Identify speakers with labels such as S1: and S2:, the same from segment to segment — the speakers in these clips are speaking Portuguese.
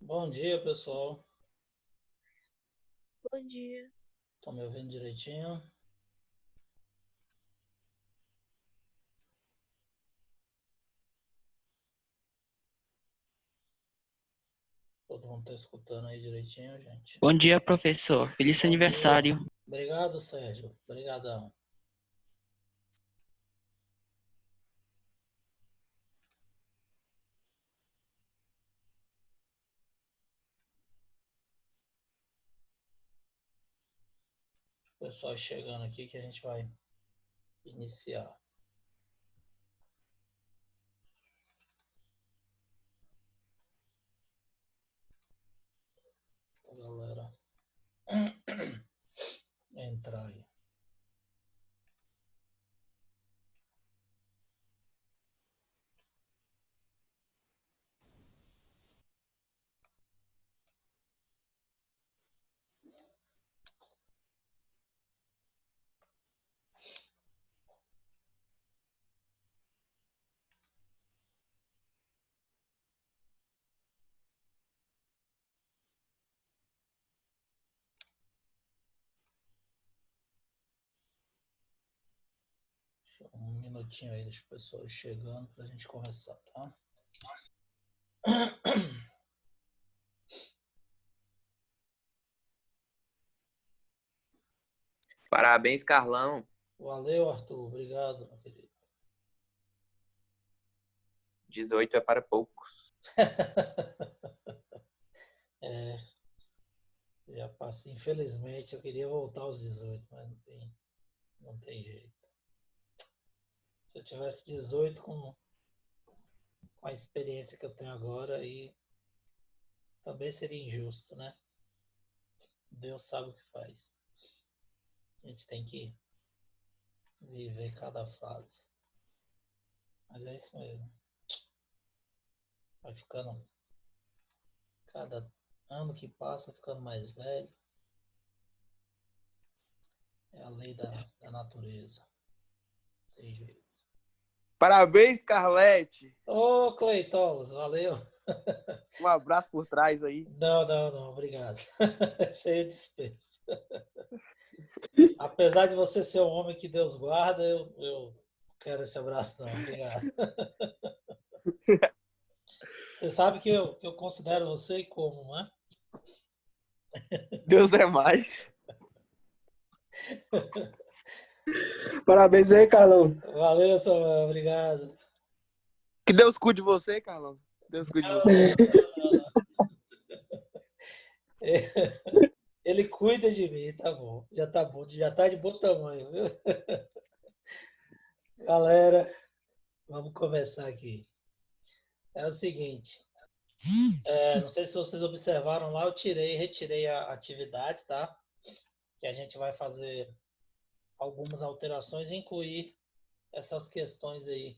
S1: Bom dia, pessoal.
S2: Bom dia.
S1: Estão me ouvindo direitinho? Todo mundo está escutando aí direitinho, gente?
S3: Bom dia, professor. Feliz
S1: Bom dia.
S3: aniversário.
S1: Obrigado, Sérgio. Obrigadão. O pessoal chegando aqui que a gente vai iniciar. A galera entrar aí. Um minutinho aí, deixa o pessoal chegando para a gente começar, tá?
S4: Parabéns, Carlão.
S1: Valeu, Arthur. Obrigado, meu querido.
S4: 18 é para poucos.
S1: Já passei. Infelizmente, eu queria voltar aos 18, mas não tem jeito. Se eu tivesse 18 com a experiência que eu tenho agora, aí também seria injusto, né? Deus sabe o que faz. A gente tem que viver cada fase. Mas é isso mesmo. Vai ficando, cada ano que passa, ficando mais velho. É a lei da natureza. Não tem jeito.
S4: Parabéns, Carlete.
S1: Ô, Cleitolas, valeu.
S4: Um abraço por trás aí.
S1: Não, obrigado. Isso aí eu dispenso. Apesar de você ser um homem que Deus guarda, eu quero esse abraço, não. Obrigado. Você sabe que eu considero você como, né?
S4: Deus é mais. Parabéns aí, Carlão.
S1: Valeu, Samuel, obrigado.
S4: Que Deus cuide de você, Carlão. Deus cuide de você.
S1: Ele cuida de mim, tá bom. Já tá de bom tamanho, viu? Galera, vamos começar aqui. É o seguinte, não sei se vocês observaram lá, retirei a atividade, tá? Que a gente vai fazer algumas alterações, incluir essas questões aí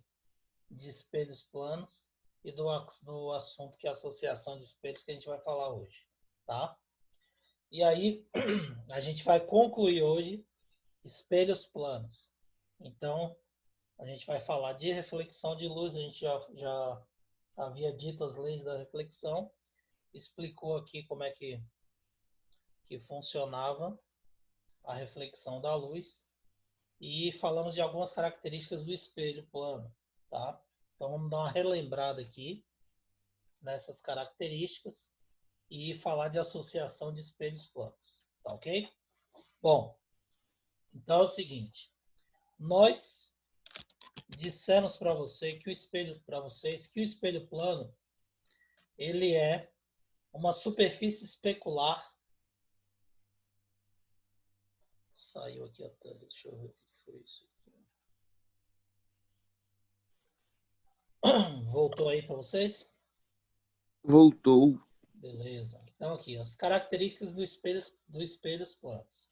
S1: de espelhos planos e do assunto que é a associação de espelhos que a gente vai falar hoje, tá? E aí, a gente vai concluir hoje espelhos planos. Então, a gente vai falar de reflexão de luz, a gente já havia dito as leis da reflexão, explicou aqui como é que funcionava a reflexão da luz e falamos de algumas características do espelho plano, tá? Então, vamos dar uma relembrada aqui nessas características e falar de associação de espelhos planos, tá ok? Bom, então é o seguinte, nós dissemos para vocês que o espelho plano ele é uma superfície especular. Saiu aqui a tela, deixa eu ver o que foi isso. Voltou aí para vocês?
S4: Voltou.
S1: Beleza. Então aqui, as características do espelhos planos.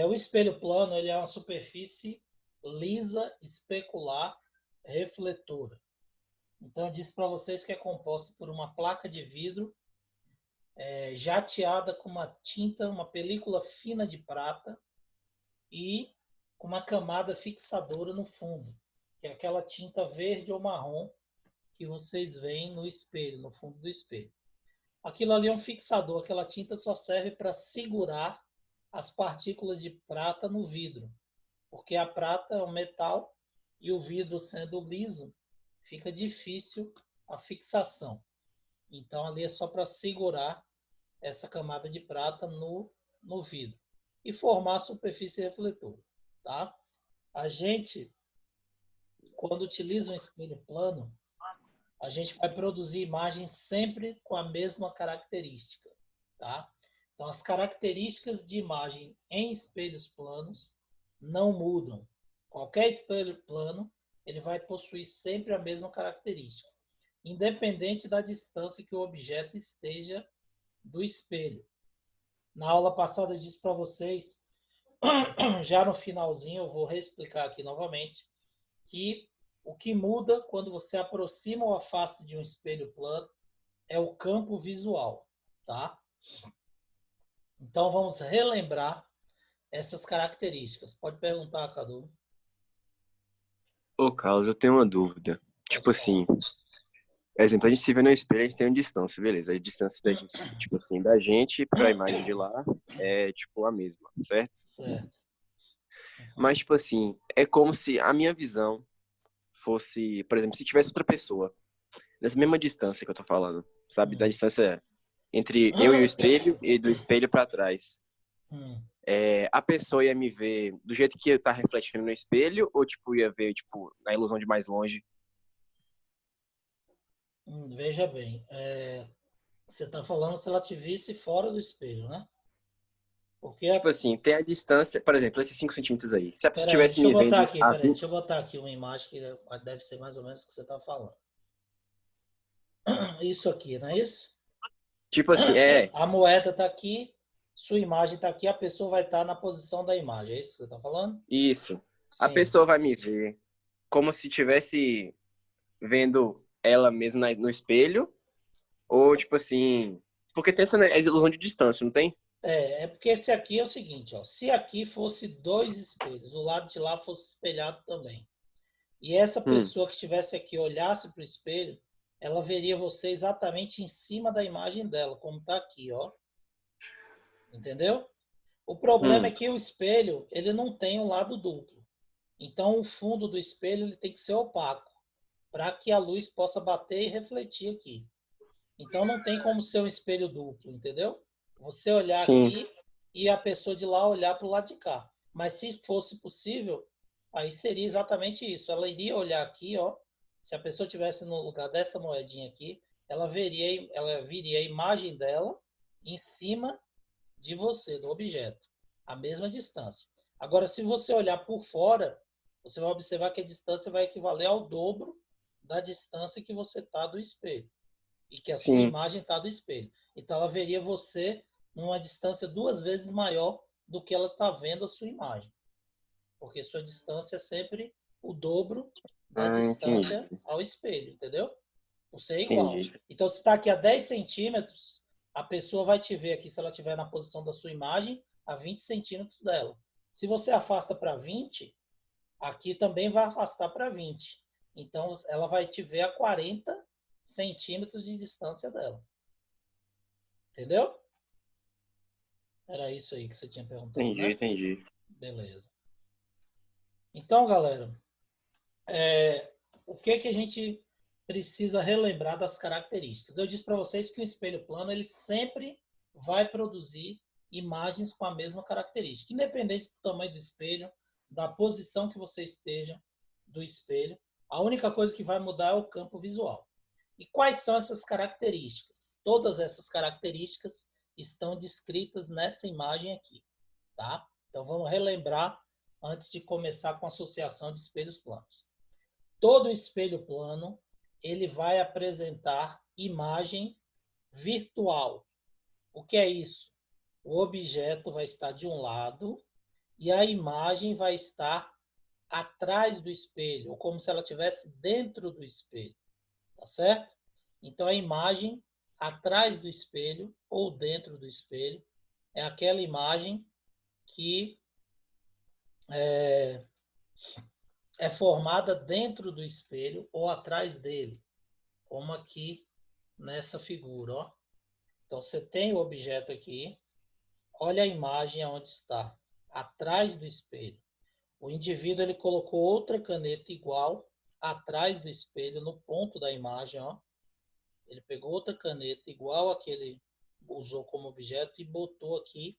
S1: O espelho plano ele é uma superfície lisa, especular, refletora. Então eu disse para vocês que é composto por uma placa de vidro jateada com uma tinta, uma película fina de prata e com uma camada fixadora no fundo, que é aquela tinta verde ou marrom que vocês veem no espelho, no fundo do espelho. Aquilo ali é um fixador, aquela tinta só serve para segurar as partículas de prata no vidro, porque a prata é um metal e o vidro sendo liso, fica difícil a fixação. Então ali é só para segurar essa camada de prata no vidro e formar a superfície refletora, tá? A gente, quando utiliza um espelho plano, a gente vai produzir imagens sempre com a mesma característica, tá? Então, as características de imagem em espelhos planos não mudam. Qualquer espelho plano, ele vai possuir sempre a mesma característica, independente da distância que o objeto esteja do espelho. Na aula passada eu disse para vocês, já no finalzinho, eu vou reexplicar aqui novamente, que o que muda quando você aproxima ou afasta de um espelho plano é o campo visual, tá? Então vamos relembrar essas características. Pode perguntar, Cadu.
S2: Ô, Carlos, eu tenho uma dúvida.
S1: Pode
S2: Tipo
S1: falar.
S2: assim, exemplo, a gente se vê no espelho, a gente tem uma distância, beleza? A distância da gente, tipo assim, da gente para a imagem de lá é, tipo, a mesma, certo?
S1: Certo.
S2: Mas, tipo assim, é como se a minha visão fosse, por exemplo, se tivesse outra pessoa, nessa mesma distância que eu tô falando, sabe? Da distância entre eu e o espelho e do espelho para trás. A pessoa ia me ver do jeito que tá refletindo no espelho ou, tipo, ia ver, tipo, na ilusão de mais longe?
S1: Veja bem, você está falando se ela te visse fora do espelho, né? Porque
S2: Tipo assim, tem a distância, por exemplo, esses 5 centímetros aí. Se a pessoa
S1: Peraí,
S2: estivesse
S1: deixa eu
S2: me
S1: botar
S2: vendo
S1: aqui,
S2: a
S1: peraí,
S2: 20,
S1: deixa eu botar aqui uma imagem que deve ser mais ou menos o que você está falando. Isso aqui, não é isso?
S2: tipo assim,
S1: A moeda está aqui, sua imagem está aqui, a pessoa vai estar na posição da imagem. É isso que você está falando?
S2: isso. A
S1: Sim.
S2: pessoa vai me ver como se estivesse vendo ela mesma no espelho, ou tipo assim, porque tem essa, né, essa ilusão de distância, não tem?
S1: É porque esse aqui é o seguinte, ó, se aqui fosse dois espelhos, o lado de lá fosse espelhado também, e essa
S2: Hum,
S1: pessoa que estivesse aqui olhasse para o espelho, ela veria você exatamente em cima da imagem dela, como está aqui, ó. Entendeu? O problema é
S2: hum,
S1: que o espelho, ele não tem um lado duplo. Então, o fundo do espelho ele tem que ser opaco, para que a luz possa bater e refletir aqui. Então, não tem como ser um espelho duplo, entendeu? Você olhar
S2: sim,
S1: aqui e a pessoa de lá olhar para o lado de cá. Mas se fosse possível, aí seria exatamente isso. Ela iria olhar aqui, ó. Se a pessoa tivesse no lugar dessa moedinha aqui, ela viria a imagem dela em cima de você, do objeto, a mesma distância. Agora, se você olhar por fora, você vai observar que a distância vai equivaler ao dobro da distância que você está do espelho e que a sua
S2: sim,
S1: imagem está do espelho. Então, ela veria você numa distância 2 vezes maior do que ela está vendo a sua imagem, porque sua distância é sempre o dobro da
S2: entendi,
S1: distância ao espelho, entendeu? Você é igual.
S2: entendi.
S1: Então, se está aqui a 10 centímetros, a pessoa vai te ver aqui, se ela estiver na posição da sua imagem, a 20 centímetros dela. Se você afasta para 20, aqui também vai afastar para 20. Então, ela vai te ver a 40 centímetros de distância dela. Entendeu? Era isso aí que você tinha perguntado,
S2: Entendi,
S1: né?
S2: entendi.
S1: Beleza. Então, galera, o que a gente precisa relembrar das características? Eu disse para vocês que o espelho plano ele sempre vai produzir imagens com a mesma característica, independente do tamanho do espelho, da posição que você esteja do espelho. A única coisa que vai mudar é o campo visual. E quais são essas características? Todas essas características estão descritas nessa imagem aqui, tá? Então vamos relembrar antes de começar com a associação de espelhos planos. Todo espelho plano ele vai apresentar imagem virtual. O que é isso? O objeto vai estar de um lado e a imagem vai estar atrás do espelho, ou como se ela estivesse dentro do espelho, tá certo? Então a imagem atrás do espelho ou dentro do espelho é aquela imagem que é formada dentro do espelho ou atrás dele, como aqui nessa figura, ó. Então, você tem o objeto aqui, olha a imagem onde está, atrás do espelho. O indivíduo ele colocou outra caneta igual atrás do espelho, no ponto da imagem, ó. Ele pegou outra caneta igual a que ele usou como objeto e botou aqui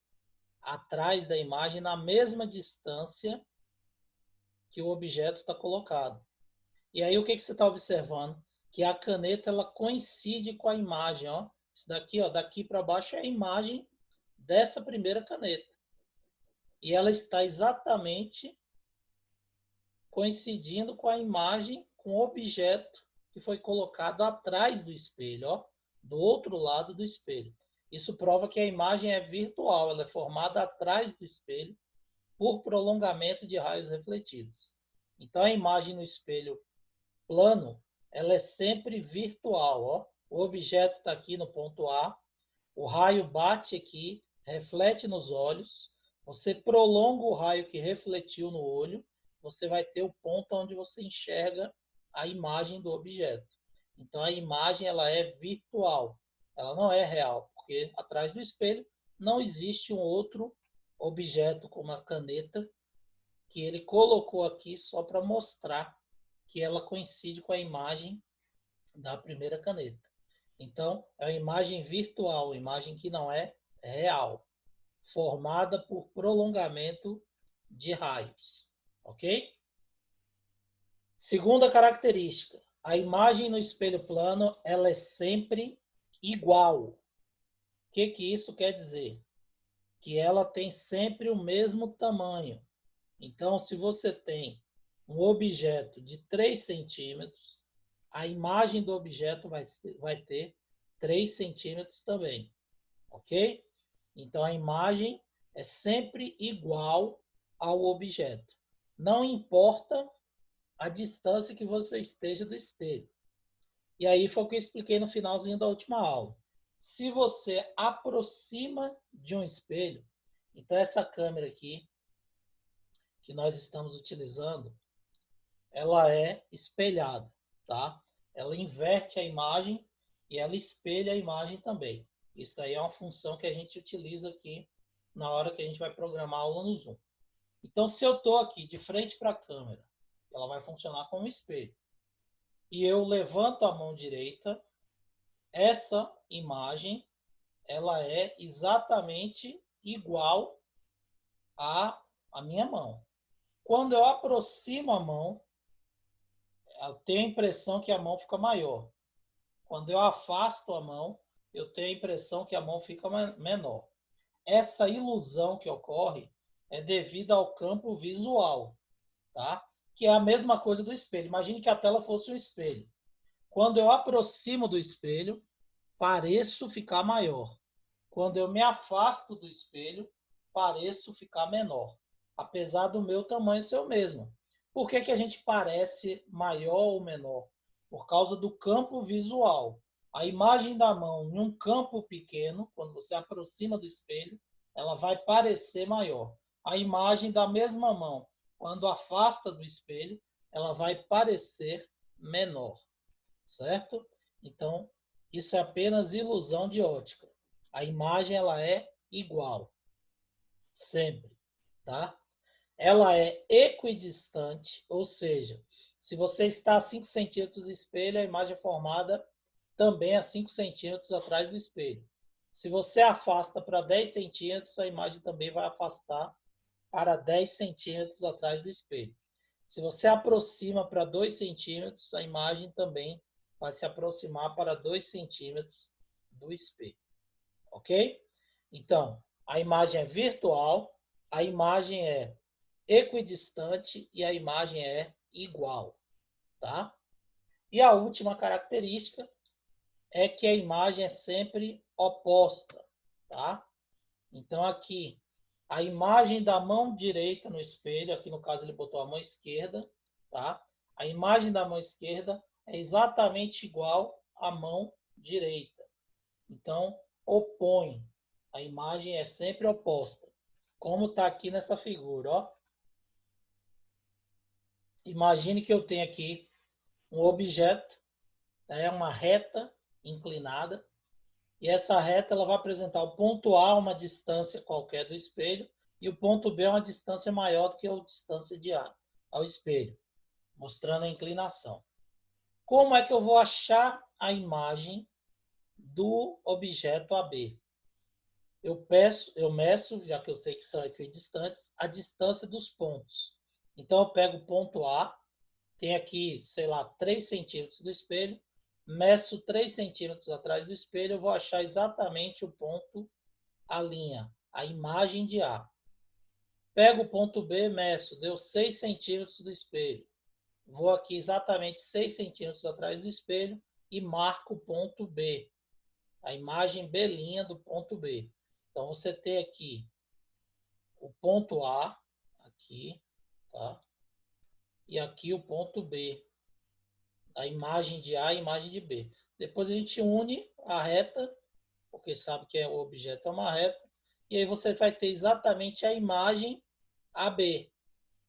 S1: atrás da imagem, na mesma distância que o objeto está colocado. E aí, o que você está observando? Que a caneta ela coincide com a imagem. Ó. Isso daqui, ó, daqui para baixo é a imagem dessa primeira caneta. E ela está exatamente coincidindo com a imagem, com o objeto que foi colocado atrás do espelho, ó, do outro lado do espelho. Isso prova que a imagem é virtual, ela é formada atrás do espelho por prolongamento de raios refletidos. Então, a imagem no espelho plano, ela é sempre virtual. Ó. O objeto está aqui no ponto A, o raio bate aqui, reflete nos olhos, você prolonga o raio que refletiu no olho, você vai ter o ponto onde você enxerga a imagem do objeto. Então, a imagem ela é virtual, ela não é real, porque atrás do espelho não existe um outro objeto como a caneta que ele colocou aqui só para mostrar que ela coincide com a imagem da primeira caneta. Então, é uma imagem virtual, uma imagem que não é real, formada por prolongamento de raios. Ok? Segunda característica, a imagem no espelho plano ela é sempre igual. O que isso quer dizer? Que ela tem sempre o mesmo tamanho. Então, se você tem um objeto de 3 centímetros, a imagem do objeto vai ter 3 centímetros também, ok? Então, a imagem é sempre igual ao objeto. Não importa a distância que você esteja do espelho. E aí foi o que eu expliquei no finalzinho da última aula. Se você aproxima de um espelho, então essa câmera aqui, que nós estamos utilizando, ela é espelhada, tá? Ela inverte a imagem e ela espelha a imagem também. Isso daí é uma função que a gente utiliza aqui na hora que a gente vai programar a aula no Zoom. Então, se eu estou aqui de frente para a câmera, ela vai funcionar como um espelho. E eu levanto a mão direita, essa imagem ela é exatamente igual à minha mão. Quando eu aproximo a mão, eu tenho a impressão que a mão fica maior. Quando eu afasto a mão, eu tenho a impressão que a mão fica menor. Essa ilusão que ocorre é devido ao campo visual, tá? Que é a mesma coisa do espelho. Imagine que a tela fosse um espelho. Quando eu aproximo do espelho, pareço ficar maior. Quando eu me afasto do espelho, pareço ficar menor, apesar do meu tamanho ser o mesmo. Por que a gente parece maior ou menor? Por causa do campo visual. A imagem da mão em um campo pequeno, quando você aproxima do espelho, ela vai parecer maior. A imagem da mesma mão, quando afasta do espelho, ela vai parecer menor, certo? Então, isso é apenas ilusão de ótica. A imagem ela é igual, sempre, tá? Ela é equidistante, ou seja, se você está a 5 centímetros do espelho, a imagem é formada também a 5 centímetros atrás do espelho. Se você afasta para 10 centímetros, a imagem também vai afastar para 10 centímetros atrás do espelho. Se você aproxima para 2 centímetros, a imagem também vai se aproximar para 2 centímetros do espelho. Ok? Então, a imagem é virtual, a imagem é equidistante e a imagem é igual, tá? E a última característica é que a imagem é sempre oposta, tá? Então, aqui, a imagem da mão direita no espelho, aqui no caso ele botou a mão esquerda, tá? A imagem da mão esquerda é exatamente igual à mão direita. Então, opõe. A imagem é sempre oposta. Como está aqui nessa figura, ó. Imagine que eu tenho aqui um objeto, uma reta inclinada, E essa reta ela vai apresentar o ponto A, uma distância qualquer do espelho, e o ponto B é uma distância maior do que a distância de A ao espelho, mostrando a inclinação. Como é que eu vou achar a imagem do objeto AB? Eu meço, já que eu sei que são equidistantes, a distância dos pontos. Então, eu pego o ponto A, tem aqui, sei lá, 3 centímetros do espelho, meço 3 centímetros atrás do espelho, eu vou achar exatamente o ponto, a linha, a imagem de A. Pego o ponto B, meço, deu 6 centímetros do espelho. Vou aqui exatamente 6 centímetros atrás do espelho e marco o ponto B, a imagem B' do ponto B. Então, você tem aqui o ponto A, aqui, tá? E aqui o ponto B, a imagem de A e a imagem de B. Depois a gente une a reta, porque sabe que o objeto é uma reta, e aí você vai ter exatamente a imagem AB.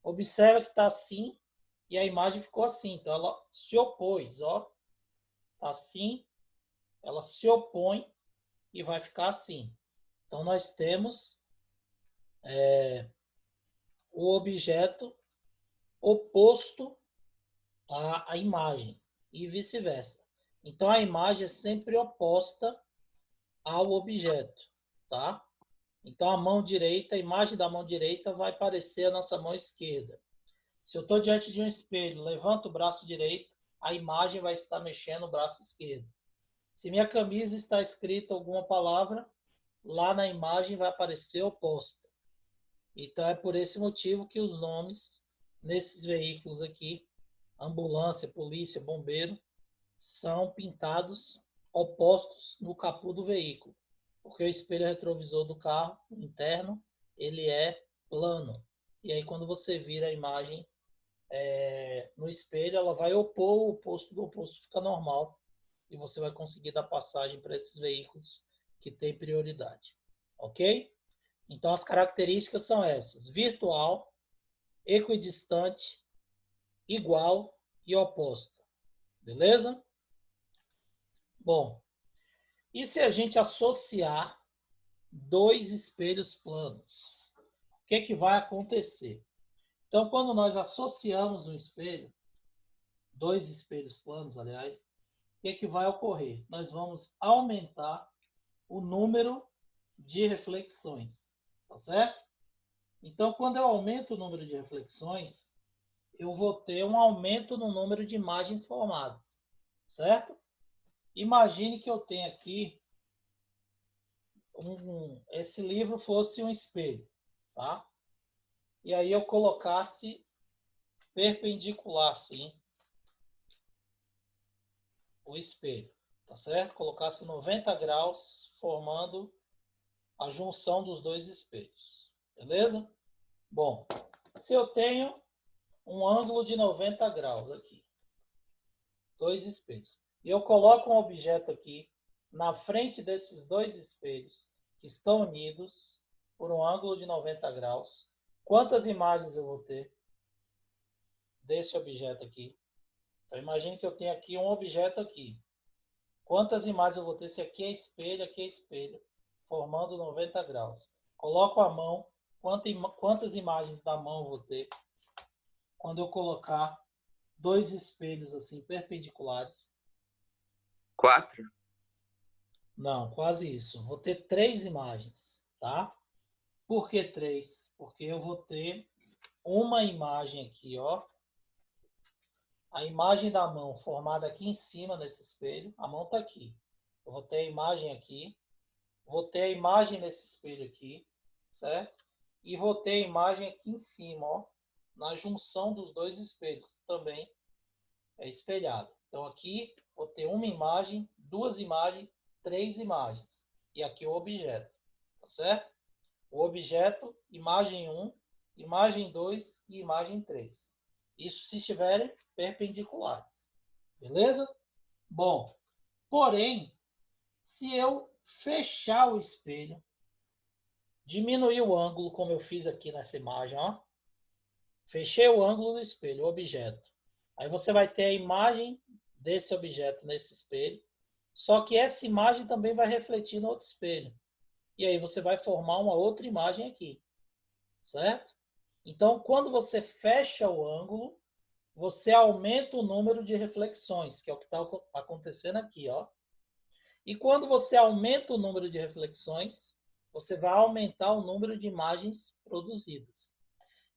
S1: Observa que está assim, e a imagem ficou assim. Então, ela se opôs, ó. Está assim, ela se opõe e vai ficar assim. Então, nós temos o objeto oposto à imagem e vice-versa. Então, a imagem é sempre oposta ao objeto, tá? Então, a imagem da mão direita vai parecer a nossa mão esquerda. Se eu estou diante de um espelho, levanto o braço direito, a imagem vai estar mexendo o braço esquerdo. Se minha camisa está escrita alguma palavra, lá na imagem vai aparecer oposta. Então, é por esse motivo que os nomes nesses veículos aqui, ambulância, polícia, bombeiro, são pintados opostos no capô do veículo, porque o espelho retrovisor do carro interno ele é plano. E aí, quando você vira a imagem no espelho, ela vai opor o oposto do oposto, fica normal, e você vai conseguir dar passagem para esses veículos que têm prioridade. Ok? Então, as características são essas: virtual, equidistante, igual e oposta. Beleza? Bom, e se a gente associar dois espelhos planos? O que vai acontecer? Então, quando nós associamos um espelho, dois espelhos planos, aliás, o que vai ocorrer? Nós vamos aumentar o número de reflexões, tá certo? Então, quando eu aumento o número de reflexões, eu vou ter um aumento no número de imagens formadas, certo? Imagine que eu tenho aqui esse livro fosse um espelho, tá? E aí eu colocasse perpendicular, assim, o espelho, tá certo? Colocasse 90 graus, formando a junção dos dois espelhos, beleza? Bom, se eu tenho um ângulo de 90 graus aqui, dois espelhos, e eu coloco um objeto aqui na frente desses dois espelhos que estão unidos por um ângulo de 90 graus, quantas imagens eu vou ter desse objeto aqui? Então, imagine que eu tenho aqui um objeto aqui. Quantas imagens eu vou ter se aqui é espelho, formando 90 graus? Coloco a mão, quantas imagens da mão eu vou ter quando eu colocar dois espelhos assim perpendiculares?
S3: 4.
S1: Não, quase isso. Vou ter 3 imagens, tá? Por que 3? Porque eu vou ter uma imagem aqui, ó. A imagem da mão formada aqui em cima nesse espelho. A mão está aqui. Eu vou ter a imagem aqui. Vou ter a imagem nesse espelho aqui, certo? E vou ter a imagem aqui em cima, ó, na junção dos dois espelhos, que também é espelhado. Então aqui vou ter uma imagem, duas imagens, 3 imagens. E aqui o objeto, tá certo? O objeto, imagem 1, imagem 2 e imagem 3. Isso se estiverem perpendiculares. Beleza? Bom, porém, se eu fechar o espelho, diminuir o ângulo, como eu fiz aqui nessa imagem, ó. Fechei o ângulo do espelho, o objeto. Aí você vai ter a imagem desse objeto nesse espelho, Só que essa imagem também vai refletir no outro espelho. E aí você vai formar uma outra imagem aqui, certo? Então, quando você fecha o ângulo, você aumenta o número de reflexões, que é o que está acontecendo aqui, ó. E quando você aumenta o número de reflexões, você vai aumentar o número de imagens produzidas.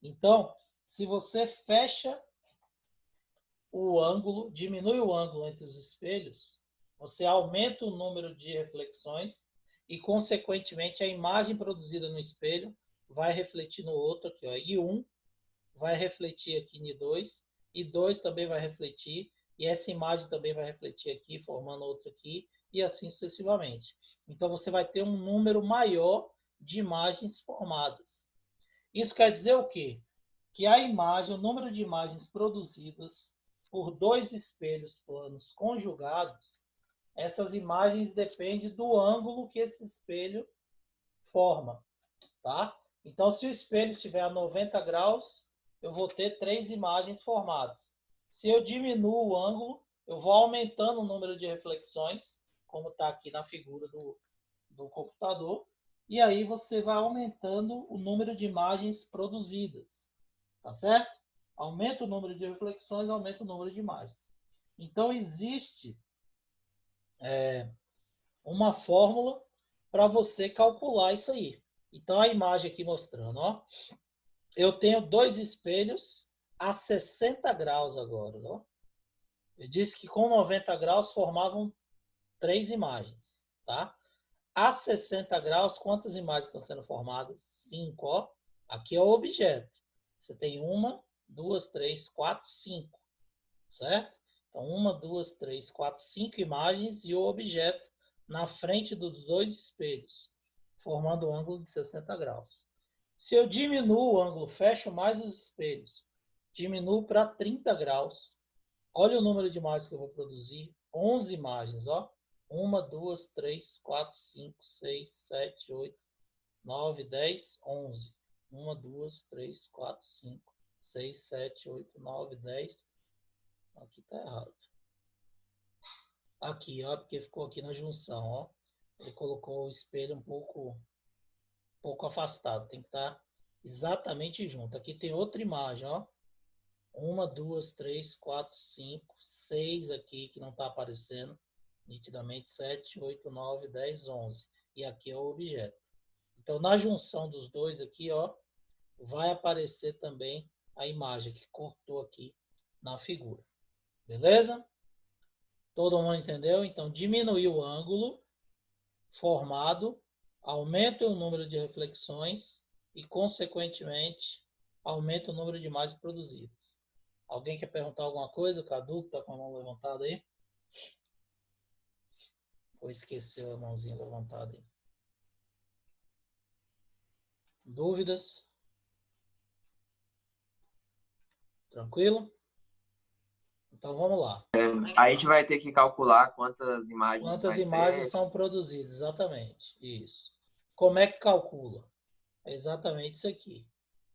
S1: Então, se você fecha o ângulo, diminui o ângulo entre os espelhos, você aumenta o número de reflexões e, consequentemente, a imagem produzida no espelho vai refletir no outro aqui, ó. E 1 vai refletir aqui em 2, e 2 também vai refletir, e essa imagem também vai refletir aqui, formando outra aqui, e assim sucessivamente. Então, você vai ter um número maior de imagens formadas. Isso quer dizer o quê? Que a imagem, o número de imagens produzidas por dois espelhos planos conjugados, essas imagens dependem do ângulo que esse espelho forma, tá? Então, se o espelho estiver a 90 graus, eu vou ter 3 imagens formadas. Se eu diminuo o ângulo, eu vou aumentando o número de reflexões, como está aqui na figura do computador, e aí você vai aumentando o número de imagens produzidas, tá certo? Aumenta o número de reflexões, aumenta o número de imagens. Então, existe uma fórmula para você calcular isso aí. Então, a imagem aqui mostrando, ó. Eu tenho dois espelhos a 60 graus agora, ó. Eu disse que com 90 graus formavam 3 imagens, tá? A 60 graus, quantas imagens estão sendo formadas? 5, ó. Aqui é o objeto. Você tem 1, 2, 3, 4, 5, certo? Então, 1, 2, 3, 4, 5 imagens e o objeto na frente dos dois espelhos, formando um ângulo de 60 graus. Se eu diminuo o ângulo, fecho mais os espelhos, diminuo para 30 graus, olha o número de imagens que eu vou produzir, 11 imagens, ó. 1, 2, 3, 4, 5, 6, 7, 8, 9, 10, 11. 1, 2, 3, 4, 5, 6, 7, 8, 9, 10. Aqui tá errado. Aqui, ó, porque ficou aqui na junção, ó. Ele colocou o espelho um pouco afastado. Tem que estar exatamente junto. Aqui tem outra imagem, ó. 1, 2, 3, 4, 5, 6 aqui que não está aparecendo nitidamente. 7, 8, 9, 10, 11. E aqui é o objeto. Então, na junção dos dois aqui, ó, vai aparecer também a imagem que cortou aqui na figura. Beleza? Todo mundo entendeu? Então, diminuir o ângulo formado, aumenta o número de reflexões e, consequentemente, aumenta o número de imagens produzidas. Alguém quer perguntar alguma coisa? Cadu, que está com a mão levantada aí? Ou esqueceu a mãozinha levantada aí? Dúvidas? Tranquilo? Então vamos lá.
S3: A gente vai ter que calcular quantas imagens
S1: Quantas
S3: vai
S1: imagens
S3: ser.
S1: são produzidas? Exatamente. Isso. Como é que calcula? É exatamente isso aqui.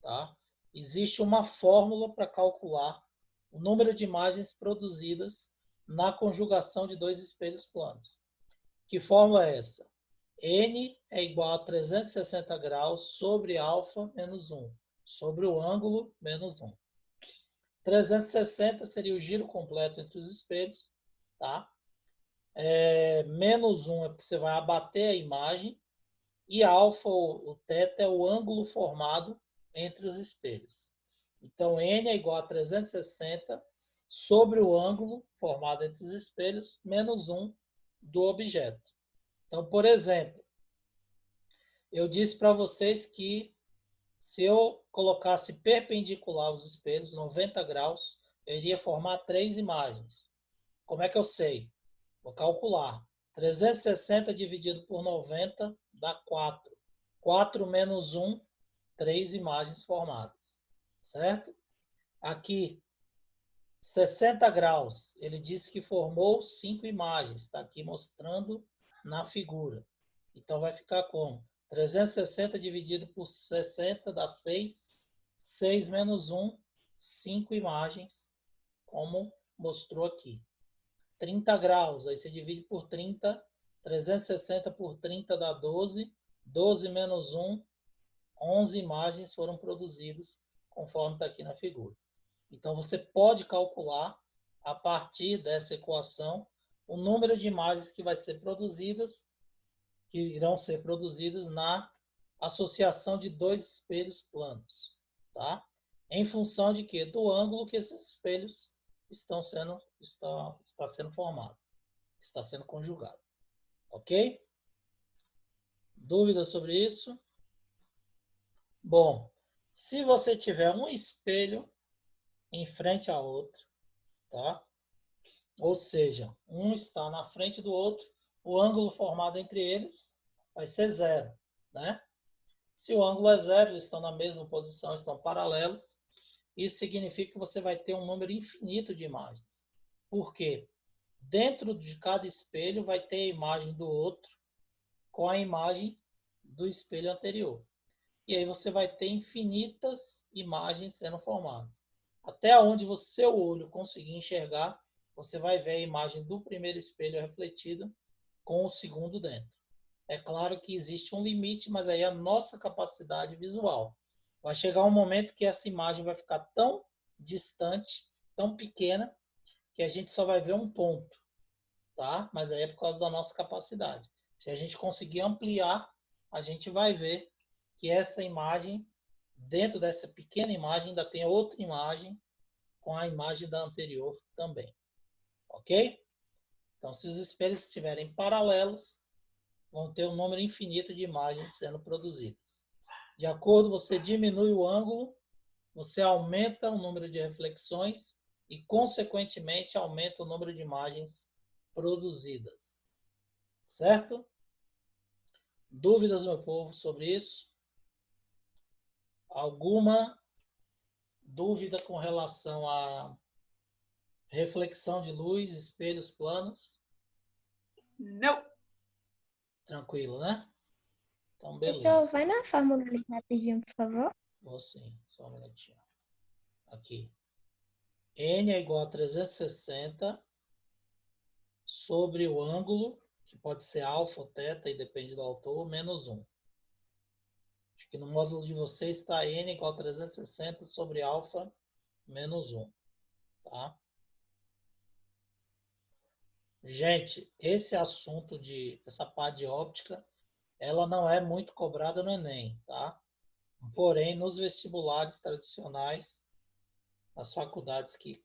S1: Tá? Existe uma fórmula para calcular o número de imagens produzidas na conjugação de dois espelhos planos. Que fórmula é essa? N é igual a 360 graus sobre alfa menos 1, sobre o ângulo menos 1. 360 seria o giro completo entre os espelhos, tá? Menos 1 é porque você vai abater a imagem, e alfa, o θ, é o ângulo formado entre os espelhos. Então, N é igual a 360 sobre o ângulo formado entre os espelhos, menos 1 do objeto. Então, por exemplo, eu disse para vocês que se eu colocasse perpendicular os espelhos, 90 graus, eu iria formar 3 imagens. Como é que eu sei? Vou calcular. 360 dividido por 90 dá 4. 4 menos 1, 3 imagens formadas. Certo? Aqui, 60 graus. Ele disse que formou 5 imagens. Está aqui mostrando na figura. Então, vai ficar como? 360 dividido por 60 dá 6. 6 menos 1, 5 imagens, como mostrou aqui. 30 graus. Aí você divide por 30, 360 por 30 dá 12. 12 menos 1, 11 imagens foram produzidas, conforme está aqui na figura. Então, você pode calcular, a partir dessa equação, o número de imagens que vai ser produzidas, que irão ser produzidas na associação de dois espelhos planos, tá? Em função de quê? Do ângulo que esses espelhos está sendo formado, está sendo conjugado. Ok? Dúvidas sobre isso? Bom, se você tiver um espelho em frente ao outro, tá? Ou seja, um está na frente do outro, o ângulo formado entre eles vai ser zero, né? Se o ângulo é zero, eles estão na mesma posição, estão paralelos, isso significa que você vai ter um número infinito de imagens. Por quê? Dentro de cada espelho vai ter a imagem do outro com a imagem do espelho anterior. E aí você vai ter infinitas imagens sendo formadas. Até onde o seu olho conseguir enxergar, você vai ver a imagem do primeiro espelho refletida com o segundo dentro. É claro que existe um limite, mas aí é a nossa capacidade visual. Vai chegar um momento que essa imagem vai ficar tão distante, tão pequena, que a gente só vai ver um ponto, tá? Mas aí é por causa da nossa capacidade. Se a gente conseguir ampliar, a gente vai ver que essa imagem, dentro dessa pequena imagem, ainda tem outra imagem com a imagem da anterior também. Ok? Então, se os espelhos estiverem paralelos, vão ter um número infinito de imagens sendo produzidas. De acordo, você diminui o ângulo, você aumenta o número de reflexões e, consequentemente, aumenta o número de imagens produzidas. Certo? Dúvidas, meu povo, sobre isso? Alguma dúvida com relação à reflexão de luz, espelhos planos?
S3: Não.
S1: Tranquilo, né? Então,
S5: Professor,
S1: beleza.
S5: vai na fórmula ali rapidinho, por favor.
S1: Vou sim, só um minutinho. Aqui. N é igual a 360 sobre o ângulo, que pode ser alfa ou teta, e depende do autor, menos 1. Acho que no módulo de vocês está N igual a 360 sobre alfa menos 1. Tá? Gente, esse assunto essa parte de óptica, ela não é muito cobrada no Enem, tá? Porém, nos vestibulares tradicionais, nas faculdades que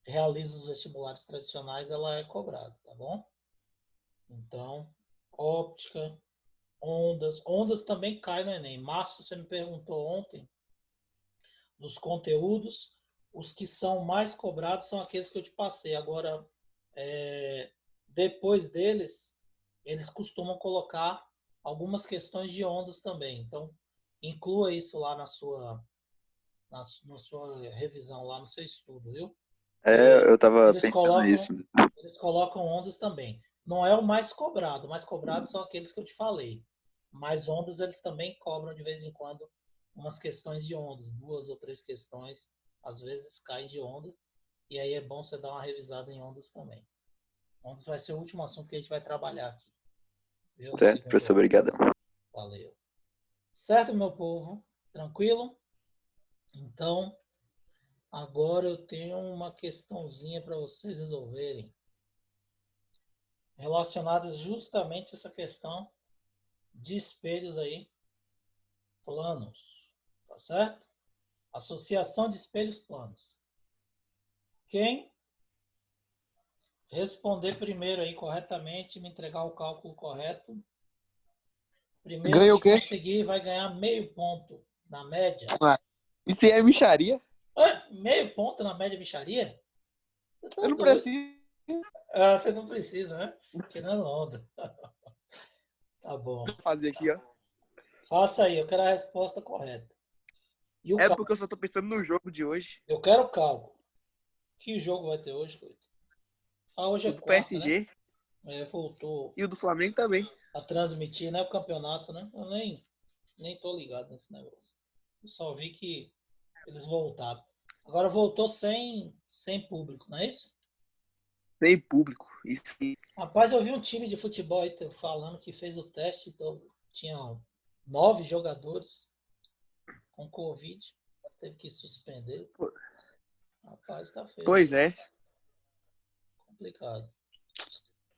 S1: realizam os vestibulares tradicionais, ela é cobrada, tá bom? Então, óptica, ondas. Ondas também cai no Enem. Márcio, você me perguntou ontem dos conteúdos. Os que são mais cobrados são aqueles que eu te passei. Agora, depois deles, eles costumam colocar algumas questões de ondas também. Então, inclua isso lá na sua revisão, lá no seu estudo, viu?
S2: Eu tava
S1: Eles
S2: pensando nisso.
S1: eles colocam ondas também. Não é o mais cobrado. O mais cobrado são aqueles que eu te falei. Mas ondas eles também cobram de vez em quando umas questões de ondas, 2 ou 3 questões, às vezes caem de onda, e aí é bom você dar uma revisada em ondas também. Ondas vai ser o último assunto que a gente vai trabalhar aqui. Viu?
S2: Certo, professor, obrigado.
S1: Valeu. Certo, meu povo? Tranquilo? Então, agora eu tenho uma questãozinha para vocês resolverem, relacionada justamente a essa questão de espelhos aí, planos, tá certo? Associação de espelhos planos. Quem responder primeiro aí corretamente, me entregar o cálculo correto, primeiro
S4: Ganha o
S1: que
S4: quê?
S1: conseguir vai ganhar meio ponto na média.
S4: Isso aí é micharia?
S1: Meio ponto na média bicharia? Você tá
S4: Eu não
S1: doido?
S4: preciso.
S1: Você não precisa, né? Tirando onda. Tá bom.
S4: Vou fazer aqui, ó.
S1: Faça aí, eu quero a resposta correta. E o
S4: É
S1: cálculo?
S4: porque eu só tô pensando no jogo de hoje.
S1: Eu quero o cálculo. Que jogo vai ter hoje, Coito? Hoje é
S4: O do
S1: quarta,
S4: PSG
S1: né? Voltou
S4: e o do Flamengo também.
S1: a transmitir, né, o campeonato, né? Eu nem tô ligado nesse negócio. Eu só vi que eles voltaram. Agora voltou sem público, não é isso?
S4: Sem público. Isso sim.
S1: Rapaz, eu vi um time de futebol aí falando que fez o teste, então tinha 9 jogadores com Covid, teve que suspender. Rapaz, tá feio.
S4: Pois é,
S1: Complicado.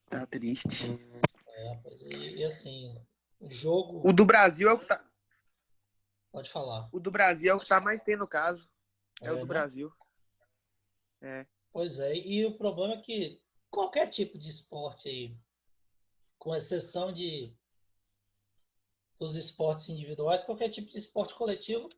S4: tá triste.
S1: Rapaz, e assim, o jogo.
S4: O do Brasil é o que tá.
S1: Pode falar.
S4: O do Brasil é o que tá mais tendo caso. É o do
S1: né?
S4: Brasil. É.
S1: Pois é, e o problema é que qualquer tipo de esporte aí, com exceção dos esportes individuais, qualquer tipo de esporte coletivo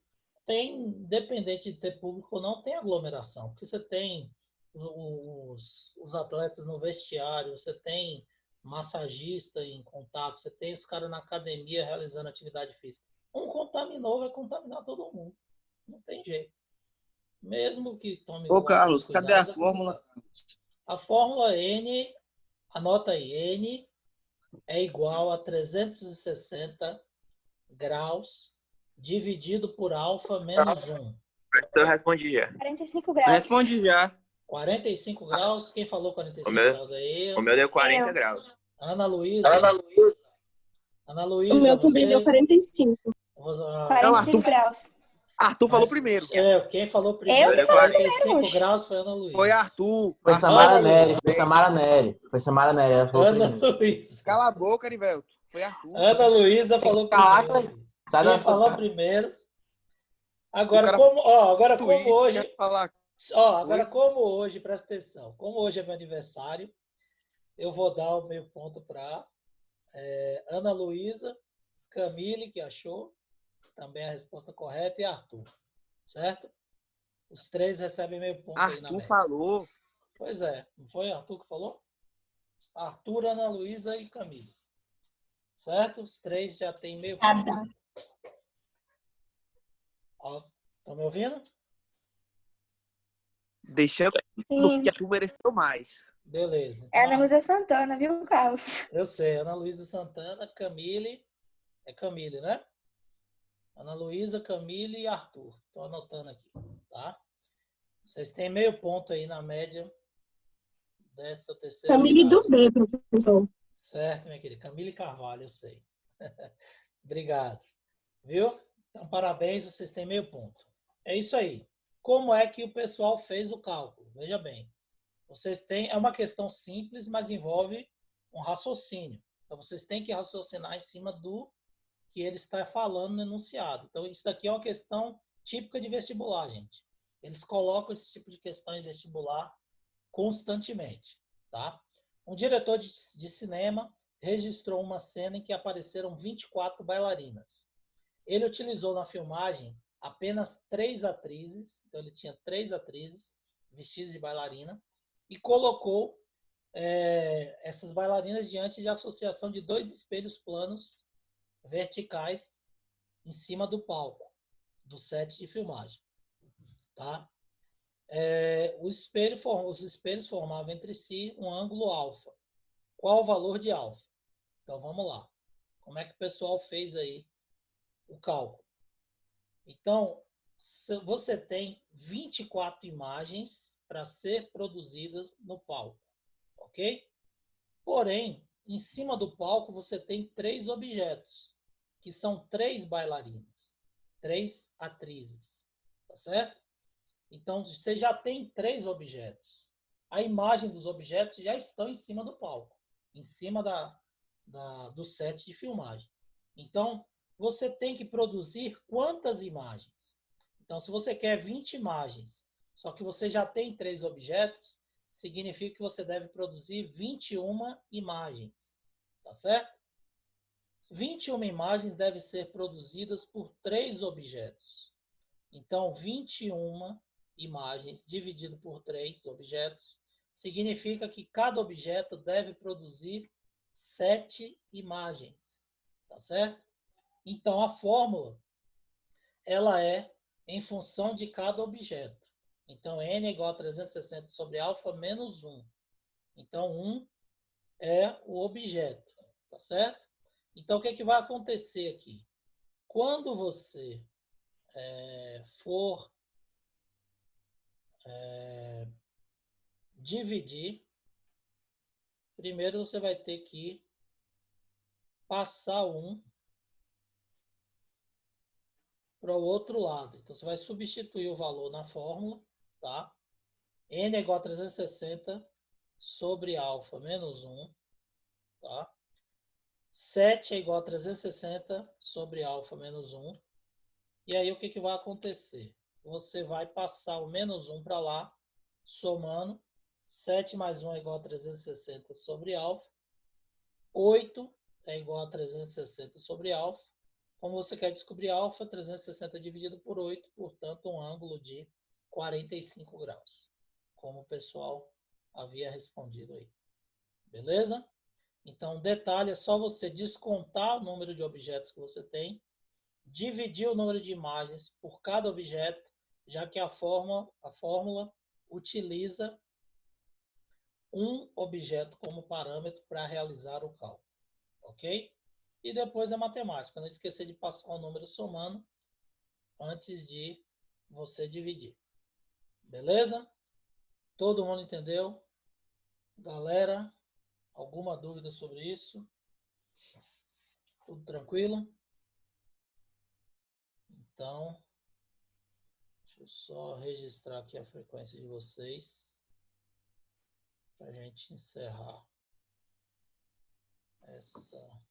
S1: tem, independente de ter público ou não, tem aglomeração. Porque você tem os atletas no vestiário, você tem massagista em contato, você tem os caras na academia realizando atividade física. Um contaminou, vai contaminar todo mundo. Não tem jeito. Mesmo que tome
S4: Ô,
S1: alguns
S4: Carlos, cadê a
S1: cuidados, é
S4: fórmula?
S1: complicado. A fórmula N, anota aí, N é igual a 360 graus dividido por alfa menos 1.
S2: Eu respondi já.
S5: 45
S4: Eu
S5: graus.
S4: respondi já.
S1: 45 graus, quem falou 45
S2: O meu,
S1: graus aí?
S2: o meu deu 40
S5: Eu.
S2: graus.
S1: Ana Luísa. Ana
S6: O
S1: Luísa,
S6: meu também deu
S1: você...
S6: 45.
S4: Não,
S5: 45 graus.
S4: Arthur falou primeiro.
S1: Quem falou
S5: Eu
S1: primeiro
S5: que falei
S1: 45
S5: primeiro,
S1: graus foi Ana Luísa.
S4: Foi Arthur.
S7: Foi
S4: Arthur.
S7: Samara Nery, foi Samara Nery. Foi Samara Nery, ela falou
S1: Ana
S7: primeiro.
S1: Luísa.
S4: Cala a boca, Nivelto. Foi Arthur.
S1: Ana Luísa falou
S7: Calar,
S1: primeiro.
S7: sai da
S1: Quem
S7: sua
S1: falou
S7: cara.
S1: primeiro?
S4: O
S1: Agora,
S4: cara
S1: como
S4: tweet,
S1: hoje...
S4: quer falar
S1: agora,
S4: coisa.
S1: como hoje, presta atenção, como hoje é meu aniversário, eu vou dar o meio ponto para Ana Luísa, Camille, que achou também a resposta correta, e Arthur. Certo? Os três recebem meio ponto aí na
S4: Arthur
S1: média.
S4: falou.
S1: Pois é, não foi Arthur que falou? Arthur, Ana Luísa e Camille. Certo? Os três já têm meio
S5: Tá
S1: ponto.
S5: bom.
S1: Estão me ouvindo?
S4: Deixando
S5: Sim.
S4: que a tu mereceu mais.
S1: Beleza.
S5: É
S1: Então,
S5: Ana Rosa Santana, viu, Carlos?
S1: eu sei, Ana Luísa Santana, Camille. É Camille, né? Ana Luísa, Camille e Arthur. Estou anotando aqui, tá? Vocês têm meio ponto aí na média dessa terceira
S6: Camille do
S1: unidade.
S6: B, professor.
S1: Certo, minha querida. Camille Carvalho, eu sei. Obrigado. Viu? Então, parabéns, vocês têm meio ponto. É isso aí. Como é que o pessoal fez o cálculo? Veja bem. Vocês têm... É uma questão simples, mas envolve um raciocínio. Então, vocês têm que raciocinar em cima do que ele está falando no enunciado. Então, isso daqui é uma questão típica de vestibular, gente. Eles colocam esse tipo de questão em vestibular constantemente, tá? Um diretor de cinema registrou uma cena em que apareceram 24 bailarinas. Ele utilizou na filmagem apenas 3 atrizes, então ele tinha 3 atrizes vestidas de bailarina, e colocou essas bailarinas diante de associação de 2 espelhos planos verticais em cima do palco, do set de filmagem. Tá? Os espelhos formavam entre si um ângulo alfa. Qual o valor de alfa? Então, vamos lá. Como é que o pessoal fez aí o cálculo? Então, você tem 24 imagens para ser produzidas no palco, ok? Porém, em cima do palco você tem 3 objetos, que são 3 bailarinas, 3 atrizes, tá certo? Então, você já tem 3 objetos. A imagem dos objetos já estão em cima do palco, em cima do set de filmagem. Então, você tem que produzir quantas imagens? Então, se você quer 20 imagens, só que você já tem 3 objetos, significa que você deve produzir 21 imagens, tá certo? 21 imagens devem ser produzidas por 3 objetos. Então, 21 imagens dividido por 3 objetos significa que cada objeto deve produzir 7 imagens, tá certo? Então, a fórmula, ela é em função de cada objeto. Então, n é igual a 360 sobre alfa menos 1. Então, 1 é o objeto, tá certo? Então, o que, que vai acontecer aqui? Quando você for dividir, primeiro você vai ter que passar um para o outro lado. Então, você vai substituir o valor na fórmula, tá? N é igual a 360 sobre alfa menos 1, tá? 7 é igual a 360 sobre alfa menos 1. E aí, o que, que vai acontecer? Você vai passar o menos 1 para lá, somando. 7 mais 1 é igual a 360 sobre alfa. 8 é igual a 360 sobre alfa. Como você quer descobrir alfa, 360 dividido por 8, portanto, um ângulo de 45 graus. Como o pessoal havia respondido aí. Beleza? Então, detalhe, é só você descontar o número de objetos que você tem, dividir o número de imagens por cada objeto, já que a fórmula utiliza um objeto como parâmetro para realizar o cálculo. Ok? E depois a matemática. Não esquecer de passar o número somando antes de você dividir. Beleza? Todo mundo entendeu? Galera, alguma dúvida sobre isso? Tudo tranquilo? Então, deixa eu só registrar aqui a frequência de vocês para a gente encerrar essa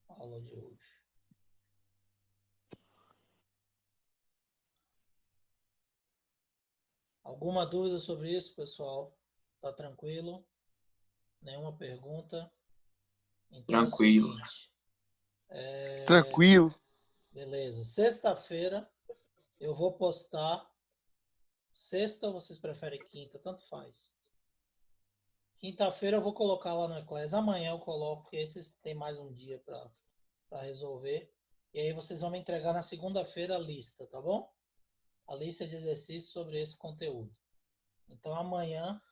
S1: aula de hoje. Alguma dúvida sobre isso, pessoal? Tá tranquilo? Nenhuma pergunta? Então
S3: Tranquilo.
S1: é o seguinte.
S4: Tranquilo.
S1: Beleza. Sexta-feira eu vou postar. Sexta ou vocês preferem quinta? Tanto faz. Quinta-feira eu vou colocar lá no Eclass. Amanhã eu coloco, porque esses tem mais um dia para resolver. E aí vocês vão me entregar na segunda-feira a lista, tá bom? A lista de exercícios sobre esse conteúdo. Então amanhã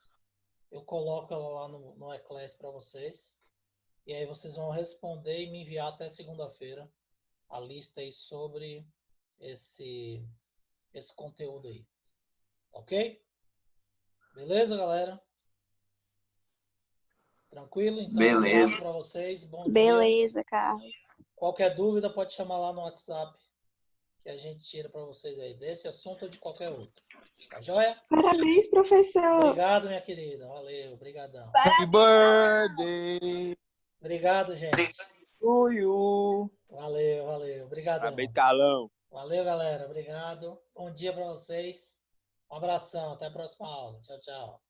S1: eu coloco ela lá no Eclass para vocês. E aí vocês vão responder e me enviar até segunda-feira a lista aí sobre esse conteúdo aí. Ok? Beleza, galera? Tranquilo? Então, um
S3: Beleza.
S1: abraço para vocês. Bom dia.
S5: Beleza, Carlos.
S1: Qualquer dúvida pode chamar lá no WhatsApp que a gente tira para vocês aí desse assunto ou de qualquer outro. Tá joia?
S5: Parabéns, professor.
S1: Obrigado, minha querida. Valeu, obrigadão.
S4: Happy birthday.
S1: Obrigado, gente.
S6: Tuiu.
S1: Valeu, valeu. Obrigadão.
S6: Parabéns, Carlão.
S1: Valeu, galera. Obrigado. Bom dia para vocês. Um abração. Até a próxima aula. Tchau, tchau.